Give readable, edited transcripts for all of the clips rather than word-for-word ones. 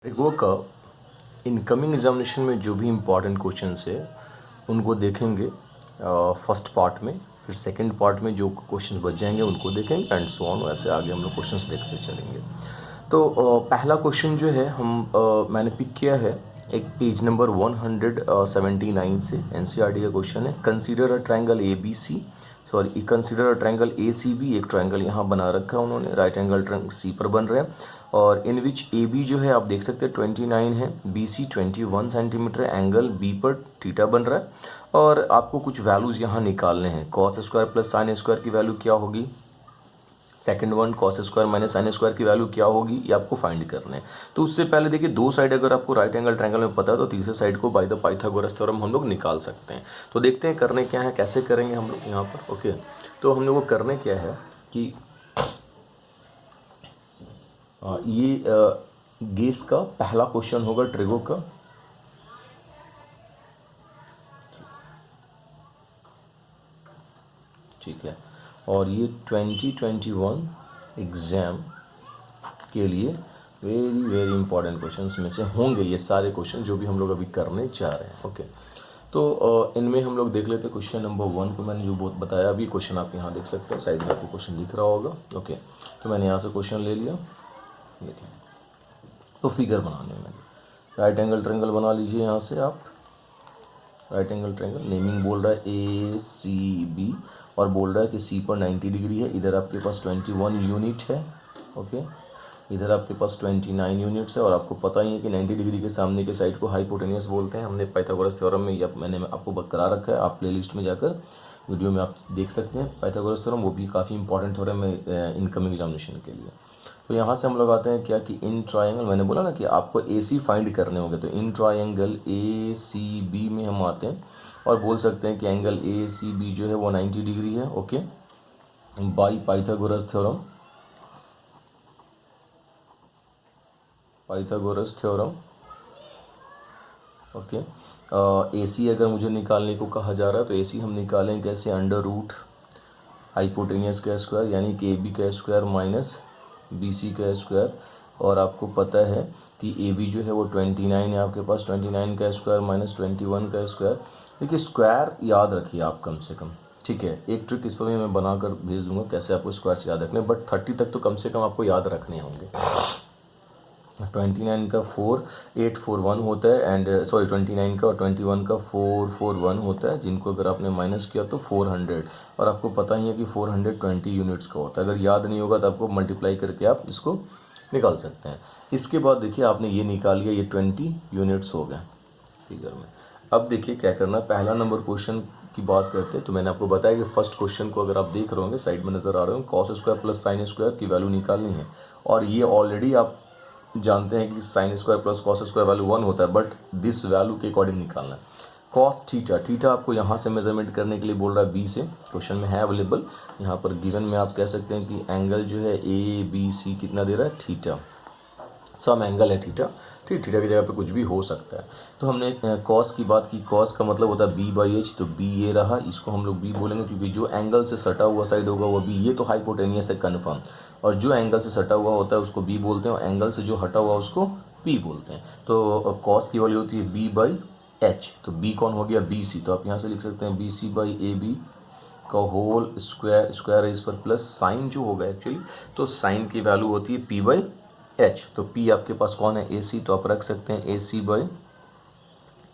वो का incoming examination में जो भी इम्पॉर्टेंट क्वेश्चंस है उनको देखेंगे फर्स्ट पार्ट में, फिर सेकंड पार्ट में जो क्वेश्चंस बच जाएंगे उनको देखेंगे एंड सो ऑन। वैसे आगे हम लोग क्वेश्चंस देखते चलेंगे। तो पहला क्वेश्चन जो है मैंने पिक किया है एक पेज नंबर 179 से। एनसीईआरटी का क्वेश्चन है। Consider a triangle A B C, sorry consider a triangle A C B. एक ट्रायंगल यहाँ बना रखा है उन्होंने, राइट एंगल ट्रायंगल सी पर बन रहे हैं और इन विच ए बी जो है आप देख सकते हैं 29 है, बी सी 21 सेंटीमीटर है, एंगल बी पर थीटा बन रहा है और आपको कुछ वैल्यूज़ यहाँ निकालने हैं। Cos square plus sine square की वैल्यू क्या होगी, second one cos square minus sine square की वैल्यू क्या होगी, ये आपको फाइंड करना है। तो उससे पहले देखिए दो साइड अगर आपको राइट एंगल ट्रायंगल में पता है तो तीसरे साइड को बाय द पाइथागोरस थ्योरम हम लोग निकाल सकते हैं। तो देखते हैं करने क्या है, कैसे करेंगे हम लोग यहाँ पर। ओके, तो हम लोग को करने क्या है कि ये गेस का पहला क्वेश्चन होगा ट्रिगो का। ठीक है, और ये 2021 एग्ज़ाम के लिए वेरी वेरी इंपॉर्टेंट क्वेश्चंस में से होंगे ये सारे क्वेश्चन जो भी हम लोग अभी करने जा रहे हैं। ओके, तो इनमें हम लोग देख लेते हैं क्वेश्चन नंबर 1 को। मैंने जो बहुत बताया अभी क्वेश्चन आप यहाँ देख सकते हैं, साइड में आपको क्वेश्चन दिख रहा होगा। ओके, तो मैंने यहाँ से क्वेश्चन ले लिया। देखिए, तो फिगर बनाने में राइट एंगल ट्रायंगल बना लीजिए। यहाँ से आप राइट एंगल ट्रायंगल नेमिंग बोल रहा है ए सी बी और बोल रहा है कि सी पर 90 डिग्री है। इधर आपके पास 21 यूनिट है। ओके, इधर आपके पास 29 यूनिट्स है और आपको पता ही है कि 90 डिग्री के सामने के साइड को हाइपोटेनियस बोलते हैं। हमने पाइथागोरस थ्योरम में मैंने आपको बता रखा है, आप प्लेलिस्ट में जाकर वीडियो में आप देख सकते हैं पाइथागोरस थ्योरम, वो भी काफ़ी इंपॉर्टेंट थ्योरम है इनकमिंग एग्जामिनेशन के लिए। तो यहाँ से हम लोग आते हैं क्या कि इन ट्रायंगल, मैंने बोला ना कि आपको ए सी फाइंड करने होंगे, तो in triangle A C B में हम आते हैं और बोल सकते हैं कि एंगल ए सी बी जो है वो 90 डिग्री है। Okay, by Pythagoras theorem, Pythagoras theorem. Okay, A C अगर मुझे निकालने को कहा जा रहा है तो ए सी हम निकालें कैसे, अंडर रूट हाइपोटेनियस का स्क्वायर यानी कि ए बी का स्क्वायर माइनस बी सी का स्क्वायर। और आपको पता है कि ए बी जो है वो 29 है आपके पास, 29 का स्क्वायर माइनस 21 का स्क्वायर। देखिए स्क्वायर याद रखिए आप कम से कम, ठीक है। एक ट्रिक इस पर भी मैं बनाकर भेज दूंगा कैसे आपको स्क्वायर्स याद रखने, बट 30 तक तो कम से कम आपको याद रखने होंगे। 29 का 4841 होता है एंड सॉरी 29 का और 21 का 441 होता है, जिनको अगर आपने माइनस किया तो 400, और आपको पता ही है कि 420 यूनिट्स का होता है। अगर याद नहीं होगा तो आपको मल्टीप्लाई करके आप इसको निकाल सकते हैं। इसके बाद देखिए आपने ये निकाल लिया, ये 20 यूनिट्स हो गए फिगर में। अब देखिए क्या करना है, पहला नंबर क्वेश्चन की बात करते हैं। तो मैंने आपको बताया कि फर्स्ट क्वेश्चन को अगर आप देख रहे होंगे साइड में नज़र आ रहे हो, cos square plus sine square की वैल्यू निकालनी है। और ये ऑलरेडी आप जानते हैं कि sine square plus cos square value 1 होता है, बट दिस वैल्यू के अकॉर्डिंग निकालना है। कॉस थीटा, थीटा आपको यहाँ से मेजरमेंट करने के लिए बोल रहा है बी से, क्वेश्चन में है अवेलेबल। यहाँ पर गिवन में आप कह सकते हैं कि एंगल जो है ए बी सी कितना दे रहा है, थीटा, सम एंगल है थीटा, ठीक। थीटा की जगह पे कुछ भी हो सकता है। तो हमने कॉस की बात की, कॉस का मतलब होता है बी बाई एच, तो बी ये रहा, इसको हम लोग बी बोलेंगे क्योंकि जो एंगल से सटा हुआ साइड होगा वो बी, ये तो हाइपोटेनियस है कन्फर्म, और जो एंगल से सटा हुआ होता है उसको बी बोलते हैं और एंगल से जो हटा हुआ उसको पी बोलते हैं। तो कॉस की वैल्यू होती है बी बाई एच, तो बी कौन हो गया, बी सी। तो आप यहाँ से लिख सकते हैं B C by A B का होल स्क्वायर, स्क्वायर है इस पर प्लस साइन जो होगा एक्चुअली, तो साइन की वैल्यू होती है पी बाई एच। तो पी आपके पास कौन है, ए सी, तो आप रख सकते हैं ए सी बाई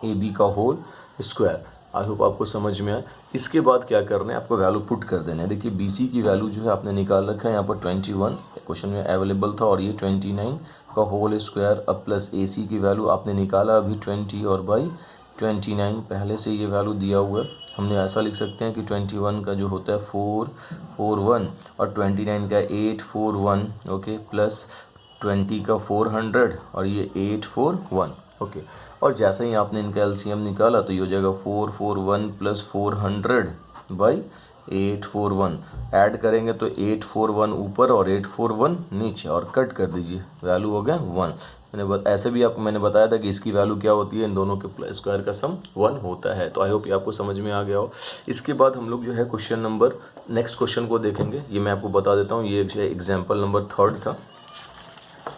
ए बी का होल स्क्वायर। आई होप आपको समझ में आए। इसके बाद क्या करना है, आपको वैल्यू पुट कर देना है। देखिए बी सी की वैल्यू जो है आपने निकाल रखा है यहाँ पर 21 क्वेश्चन में अवेलेबल था, और ये 29 का होल स्क्वायर अब प्लस ए सी की वैल्यू आपने निकाला अभी 20 और बाई 29 पहले से ये वैल्यू दिया हुआ है। हमने ऐसा लिख सकते हैं कि 21 का जो होता है 441 और 29 का 841, ओके, प्लस 20 का 400 और ये 841, ओके। और जैसे ही आपने इनका एलसीएम निकाला तो ये हो जाएगा 441 प्लस 400 बाई 841, ऐड करेंगे तो 841 ऊपर और 841 नीचे, और कट कर दीजिए, वैल्यू हो गया 1। ऐसे भी आपको मैंने बताया था कि इसकी वैल्यू क्या होती है, इन दोनों के स्क्वायर का सम 1 होता है। तो आई होप ये आपको समझ में आ गया हो। इसके बाद हम लोग जो है क्वेश्चन नंबर नेक्स्ट क्वेश्चन को देखेंगे। ये मैं आपको बता देता हूँ, ये जो है एग्जाम्पल नंबर 3 था।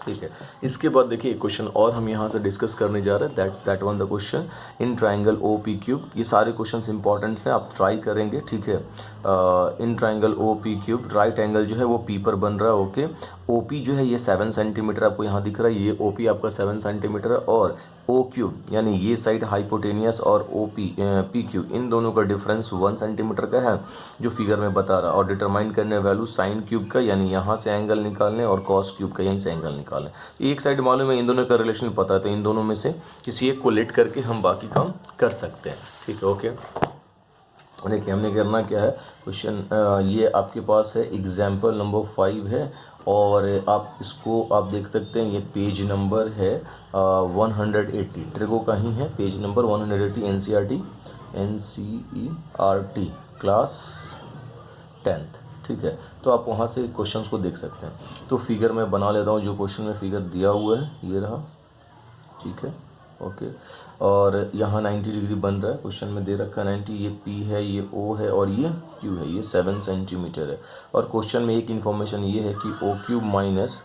ठीक है। इसके बाद देखिए एक क्वेश्चन और हम यहाँ से डिस्कस करने जा रहे हैं, that one the question in triangle O P Q. ये सारे क्वेश्चंस इंपॉर्टेंट्स हैं, आप ट्राई करेंगे, ठीक है। In triangle O P Q right angle जो है वो पी पर बन रहा है, ओके। ओ पी जो है ये 7 सेंटीमीटर आपको यहाँ दिख रहा है, ये ओ पी आपका 7 सेंटीमीटर है, और ओ क्यूब यानी ये साइड हाइपोटेनियस और ओ पी पी क्यूब इन दोनों का डिफरेंस 1 सेंटीमीटर का है जो फिगर में बता रहा है। और डिटरमाइन करने वैल्यू साइन क्यूब का, यानी यहाँ से एंगल निकालने, और कॉस क्यूब का यहीं से एंगल निकालें। एक साइड मालूम है, इन दोनों का रिलेशन पता है, तो इन दोनों में से किसी एक को लेट करके हम बाकी काम कर सकते हैं, ठीक है, ओके। देखिए हमने करना क्या है, क्वेश्चन ये आपके पास है एग्जाम्पल नंबर 5 है, और आप इसको आप देख सकते हैं, ये पेज नंबर है 180, ट्रिगो का ही है, page number 180, NCERT class 10th, ठीक है। तो आप वहाँ से क्वेश्चंस को देख सकते हैं। तो फिगर मैं बना लेता हूँ, जो क्वेश्चन में फिगर दिया हुआ है ये रहा, ठीक है, ओके। और यहाँ 90 डिग्री बन रहा है, क्वेश्चन में दे रखा है 90, ये P है, ये O है, और ये Q है, ये 7 सेंटीमीटर है। और क्वेश्चन में एक इन्फॉर्मेशन ये है कि O cube minus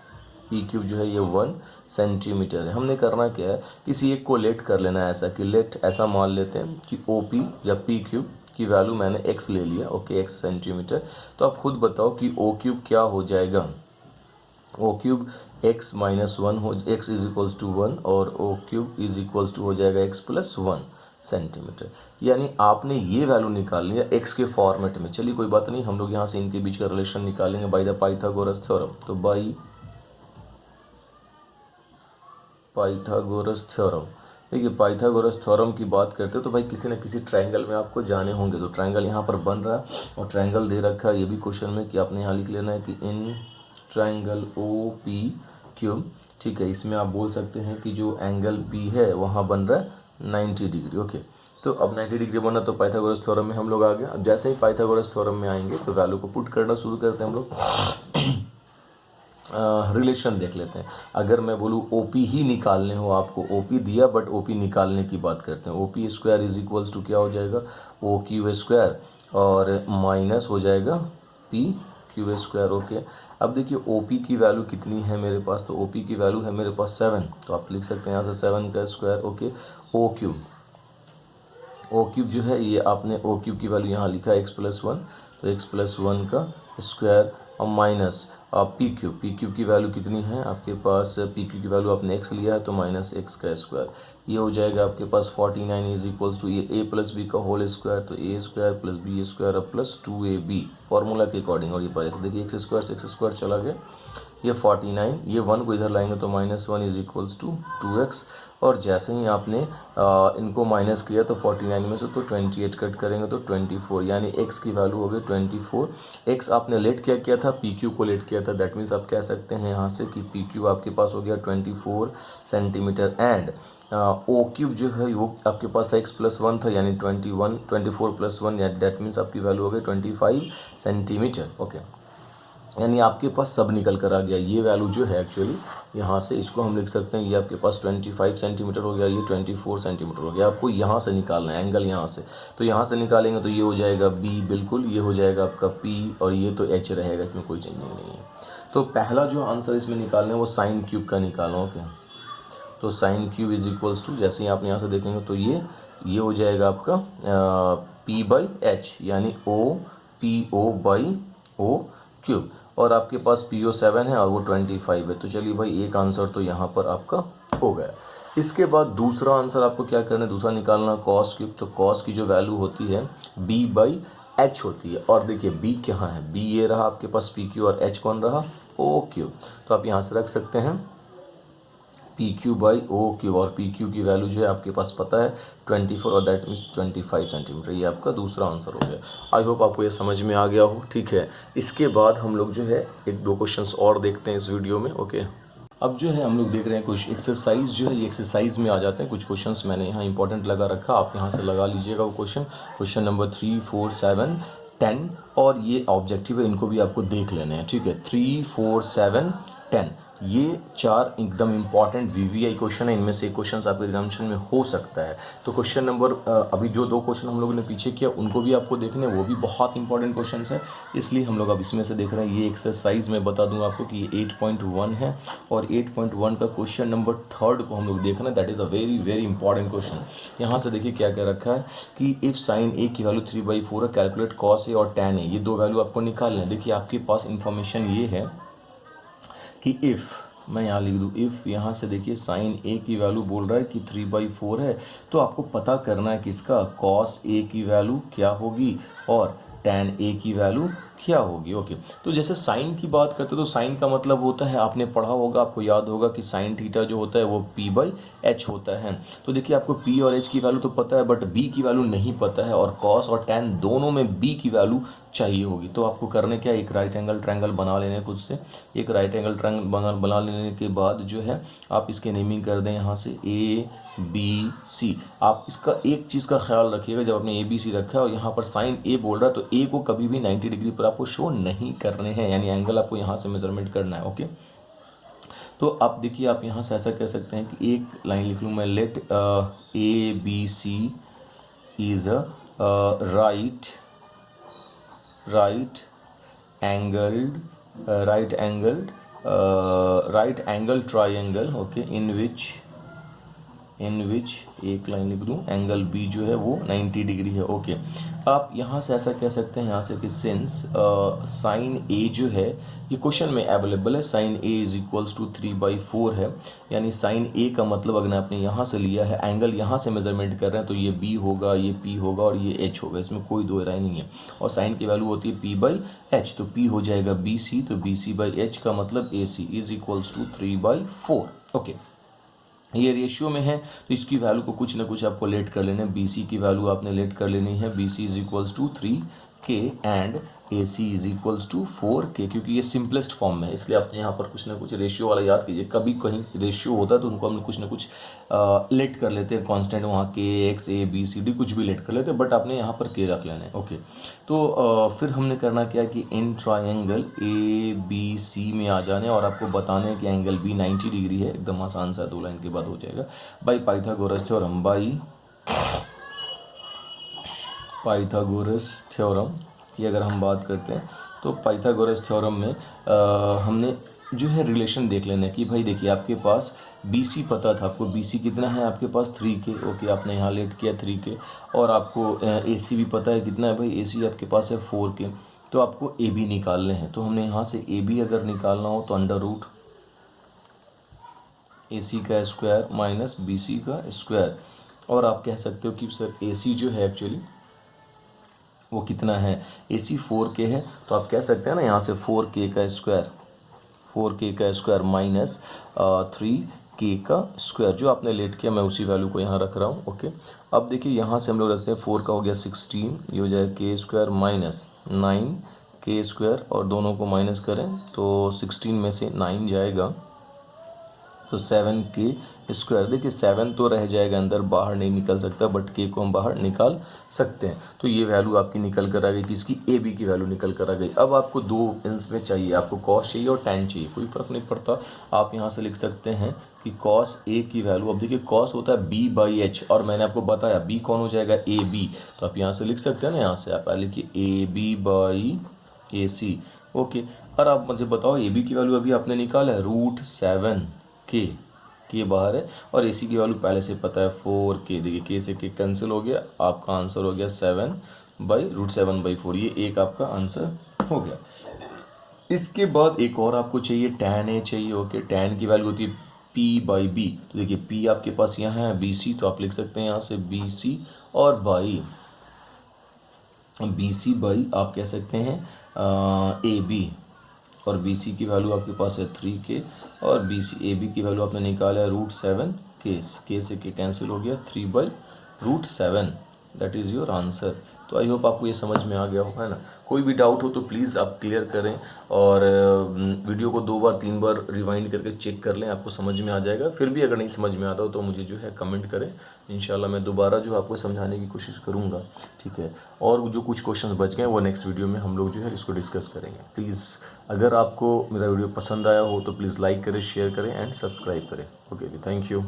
P cube जो है ये 1 सेंटीमीटर है। हमने करना क्या है, किसी एक को लेट कर लेना है, ऐसा कि लेट ऐसा मान लेते हैं कि OP या P क्यूब की वैल्यू मैंने x ले लिया, ओके, x सेंटीमीटर। तो आप खुद बताओ कि O क्यूब क्या हो जाएगा। ओ क्यूब x माइनस 1 हो, x इज इक्वल्स टू 1, और ओ क्यूब इज इक्वल्स टू हो जाएगा x प्लस 1 सेंटीमीटर। यानी आपने ये वैल्यू निकाल लिया x के फॉर्मेट में। चलिए कोई बात नहीं, हम लोग यहाँ से इनके बीच का रिलेशन निकालेंगे बाय द पाइथागोरस थ्योरम। तो बाई पाइथागोरस थ्योरम, देखिए पाइथागोरस थ्योरम की बात करते हो तो भाई किसी न किसी ट्रायंगल में आपको जाने होंगे। तो ट्रायंगल यहाँ पर बन रहा है, और ट्रायंगल दे रखा है ये भी क्वेश्चन में कि आपने यहाँ लिख लेना है कि in triangle O P Q, ठीक है। इसमें आप बोल सकते हैं कि जो एंगल पी है वहाँ बन रहा है 90 डिग्री, ओके। तो अब 90 डिग्री बना, तो पाइथागोरस थ्योरम में हम लोग आ गए। अब जैसे ही पाइथागोरस थ्योरम में आएंगे तो वैल्यू को पुट करना शुरू करते हैं हम लोग। रिलेशन देख लेते हैं। अगर मैं बोलूँ ओपी ही निकालने हो आपको, ओपी दिया बट ओपी निकालने की बात करते हैं। OP square is equals to क्या हो जाएगा, ओ क्यू स्क्वायर, और माइनस हो जाएगा पी क्यू स्क्वायर, ओके। अब देखिए ओपी की वैल्यू कितनी है मेरे पास, तो ओपी की वैल्यू है मेरे पास 7, तो आप लिख सकते हैं यहाँ से 7 का स्क्वायर, ओके। ओ क्यूब जो है ये आपने ओ क्यूब की वैल्यू यहाँ लिखा है x प्लस 1, तो x प्लस 1 का स्क्वायर, और माइनस पी क्यूब की वैल्यू कितनी है आपके पास, पी क्यूब की वैल्यू आपने x लिया है तो माइनस x का स्क्वायर, ये हो जाएगा आपके पास 49 इज इक्वल्स टू ये a प्लस बी का होल स्क्वायर, तो a square plus B square अब प्लस 2ab फॉर्मूला के अकॉर्डिंग। और ये पाए, तो देखिए x स्क्वायर चला गया, ये 49, ये 1 को इधर लाएंगे तो minus 1 is equals to 2x। और जैसे ही आपने इनको माइनस किया तो 49 में से तो 28 कट करेंगे तो 24, यानी x की वैल्यू हो गई 24। x आपने लेट क्या किया था, पी क्यू को लेट किया था, दैट मीन्स आप कह सकते हैं यहाँ से कि पी क्यू आपके पास हो गया 24 सेंटीमीटर, एंड ओ क्यूब जो है वो आपके पास था x प्लस 1 था, यानी 24 प्लस 1, दैट मीन्स आपकी वैल्यू हो गई 25 सेंटीमीटर, ओके। यानी आपके पास सब निकल कर आ गया। ये वैल्यू जो है एक्चुअली यहाँ से इसको हम लिख सकते हैं, ये आपके पास 25 सेंटीमीटर हो गया, ये 24 सेंटीमीटर हो गया। आपको यहाँ से निकालना है एंगल, यहाँ से, तो यहाँ से निकालेंगे तो ये हो जाएगा b, बिल्कुल ये हो जाएगा आपका p, और ये तो h रहेगा, इसमें कोई चेंजिंग नहीं है। तो पहला जो आंसर इसमें निकालना है वो साइन क्यूब का निकालना, ओके। तो sine cube is equals to, जैसे ही आप यहाँ से देखेंगे तो ये हो जाएगा आपका p बाई एच, यानी o बाई ओ क्यूब, और आपके पास PO 7 है और वो 25 है। तो चलिए भाई एक आंसर तो यहाँ पर आपका हो गया। इसके बाद दूसरा आंसर आपको क्या करना है, दूसरा निकालना कॉस क्यूब। तो कॉस की जो वैल्यू होती है b बाई एच होती है, और देखिए b कहाँ है, b ये रहा आपके पास PQ, और h कौन रहा, ओ क्यूब। तो आप यहाँ से रख सकते हैं PQ बाई ओ क्यूब, और PQ की वैल्यू जो है आपके पास पता है 24, और दैट मीन्स 25 सेंटीमीटर। ये आपका दूसरा आंसर हो गया। आई होप आपको ये समझ में आ गया हो, ठीक है। इसके बाद हम लोग जो है एक दो क्वेश्चंस और देखते हैं इस वीडियो में, ओके। अब जो है हम लोग देख रहे हैं कुछ एक्सरसाइज जो है, ये एक्सरसाइज में आ जाते हैं। कुछ क्वेश्चंस मैंने यहाँ इंपॉर्टेंट लगा रखा, आप यहाँ से लगा लीजिएगा वो क्वेश्चन नंबर 3, 4, 7, 10, और ये ऑब्जेक्टिव है, इनको भी आपको देख लेने हैं, ठीक है। 3, 4, 7, 10, ये 4 एकदम इंपॉर्टेंट वीवीआई क्वेश्चन है, इनमें से एक क्वेश्चन आपके एग्जामिनेशन में हो सकता है। तो क्वेश्चन नंबर अभी जो 2 क्वेश्चन हम लोगों ने पीछे किया उनको भी आपको देखने, वो भी बहुत इंपॉर्टेंट क्वेश्चन है, इसलिए हम लोग अब इसमें से देख रहे हैं। ये एक्सरसाइज मैं बता दूंगा आपको कि ये 8.1 है और 8.1 का क्वेश्चन नंबर 3 को हम लोग देख रहे हैं। That is a very very important question. यहाँ से देखिए क्या क्या रखा है कि इफ़ साइन ए की वैल्यू 3/4 है, कैलकुलेट कॉस ए और टैन ए, ये 2 वैल्यू आपको निकालना है। देखिए आपके पास इंफॉर्मेशन ये है कि इफ़, मैं यहाँ लिख दूँ इफ़, यहाँ से देखिए साइन ए की वैल्यू बोल रहा है कि 3/4 है, तो आपको पता करना है किसका, कॉस ए की वैल्यू क्या होगी और टैन ए की वैल्यू क्या होगी। ओके, तो जैसे साइन की बात करते तो साइन का मतलब होता है, आपने पढ़ा होगा, आपको याद होगा कि साइन थीटा जो होता है वो p/h होता है। तो देखिए आपको p और h की वैल्यू तो पता है, बट b की वैल्यू नहीं पता है, और कॉस और टैन दोनों में b की वैल्यू चाहिए होगी। तो आपको करने क्या, एक राइट एंगल ट्रायंगल बना लेने खुद से। एक राइट एंगल ट्रायंगल बना लेने के बाद जो है आप इसके नेमिंग कर दें यहाँ से ABC। आप इसका एक चीज़ का ख्याल रखिएगा, जब आपने ABC रखा है और यहाँ पर साइन A बोल रहा है तो A को कभी भी 90 डिग्री पर आपको शो नहीं करने हैं, यानी एंगल आपको यहाँ से मेजरमेंट करना है। ओके, तो आप देखिए आप यहाँ से ऐसा कह सकते हैं कि एक लाइन लिख लूँ मैं, let ABC is a right angled triangle, okay, in which एक लाइन लिख दूँ, एंगल बी जो है वो 90 डिग्री है। ओके, आप यहाँ से ऐसा कह सकते हैं यहाँ से कि सिंस साइन ए जो है, ये क्वेश्चन में अवेलेबल है, sine A is equals to 3/4 है, यानी साइन ए का मतलब अगर आपने यहाँ से लिया है, एंगल यहाँ से मेजरमेंट कर रहे हैं, तो ये बी होगा, ये पी होगा और ये एच होगा, इसमें कोई दो राय नहीं है। और साइन की वैल्यू होती है p/h, तो p हो जाएगा bc, तो bc/h का मतलब ac is equals to 3/4। Okay, ये रेशियो में है तो इसकी वैल्यू को कुछ ना कुछ आपको लेट कर लेना है। BC की वैल्यू आपने लेट कर लेनी है, BC is equals to 3K and AC is equals to 4K, क्योंकि ये सिंपलेस्ट फॉर्म में है, इसलिए आपने यहाँ पर कुछ ना कुछ रेशियो वाला याद कीजिए। कभी कहीं रेशियो होता है तो उनको हम कुछ ना कुछ लेट कर लेते हैं, कांस्टेंट वहाँ K, X, A, B, C, D कुछ भी लेट कर लेते हैं, बट आपने यहाँ पर K रख लेना है। ओके, तो फिर हमने करना क्या कि इन ट्राइंगल ABC में आ जाने और आपको बताने हैं कि एंगल B 90 डिग्री है। एकदम आसान सा, 2 लाइन के बाद हो जाएगा। By Pythagoras theorem, Pythagoras theorem की अगर हम बात करते हैं तो पाइथागोरस थ्योरम में हमने जो है रिलेशन देख लेना है कि भाई देखिए आपके पास BC पता था, आपको BC कितना है आपके पास 3K। ओके, आपने यहाँ लेट किया 3K, और आपको AC भी पता है कितना है भाई, AC आपके पास है 4K। तो आपको AB निकालने हैं, तो हमने यहाँ से AB अगर निकालना हो तो अंडर रूट AC का स्क्वायर माइनस BC का स्क्वायर, और आप कह सकते हो कि सर AC जो है एक्चुअली वो कितना है, AC 4K है, तो आप कह सकते हैं ना यहाँ से 4K का स्क्वायर माइनस 3K का स्क्वायर, जो आपने लेट किया मैं उसी वैल्यू को यहाँ रख रहा हूँ। ओके, अब देखिए यहाँ से हम लोग रखते हैं 4 का हो गया 16, ये हो जाएगा K square minus 9K square, और दोनों को माइनस करें तो 16 में से 9 जाएगा तो 7K स्क्वायर। देखिए 7 तो रह जाएगा अंदर, बाहर नहीं निकल सकता, बट K को हम बाहर निकाल सकते हैं। तो ये वैल्यू आपकी निकल कर आ गई, किसकी, AB की वैल्यू निकल कर आ गई। अब आपको 2 में चाहिए, आपको कॉस चाहिए और टैन चाहिए, कोई फ़र्क नहीं पड़ता। आप यहाँ से लिख सकते हैं कि कॉस A की वैल्यू, अब देखिए कॉस होता है B/h, और मैंने आपको बताया B कौन हो जाएगा, AB। तो आप यहाँ से लिख सकते हैं ना, यहाँ से आप लिखिए AB/AC। ओके, और आप मुझे बताओ AB की वैल्यू अभी आपने निकाला है √7K बाहर है, और AC की वैल्यू पहले से पता है 4K। देखिए K से K कैंसिल हो गया, आपका आंसर हो गया 7/√7/4, ये एक आपका आंसर हो गया। इसके बाद एक और आपको चाहिए, टैन A चाहिए। ओके, टैन की वैल्यू होती है P/B, तो देखिए P आपके पास यहाँ है BC, तो आप लिख सकते हैं यहाँ से BC, और BC आप कह सकते हैं AB, और BC की वैल्यू आपके पास है 3K, और AB की वैल्यू आपने निकाला है √7K, K से K कैंसिल हो गया, 3/√7, दैट इज़ योर आंसर। तो आई होप आपको ये समझ में आ गया होगा, है ना। कोई भी डाउट हो तो प्लीज़ आप क्लियर करें और वीडियो को 2 बार 3 बार रिवाइंड करके चेक कर लें, आपको समझ में आ जाएगा। फिर भी अगर नहीं समझ में आता हो तो मुझे जो है कमेंट करें, इंशाल्लाह मैं दोबारा जो आपको समझाने की कोशिश करूँगा, ठीक है। और जो कुछ क्वेश्चंस बच गए वो नेक्स्ट वीडियो में हम लोग जो है इसको डिस्कस करेंगे। प्लीज़ अगर आपको मेरा वीडियो पसंद आया हो तो प्लीज़ लाइक करें, शेयर करें एंड सब्सक्राइब करें। Okay ji, thank you.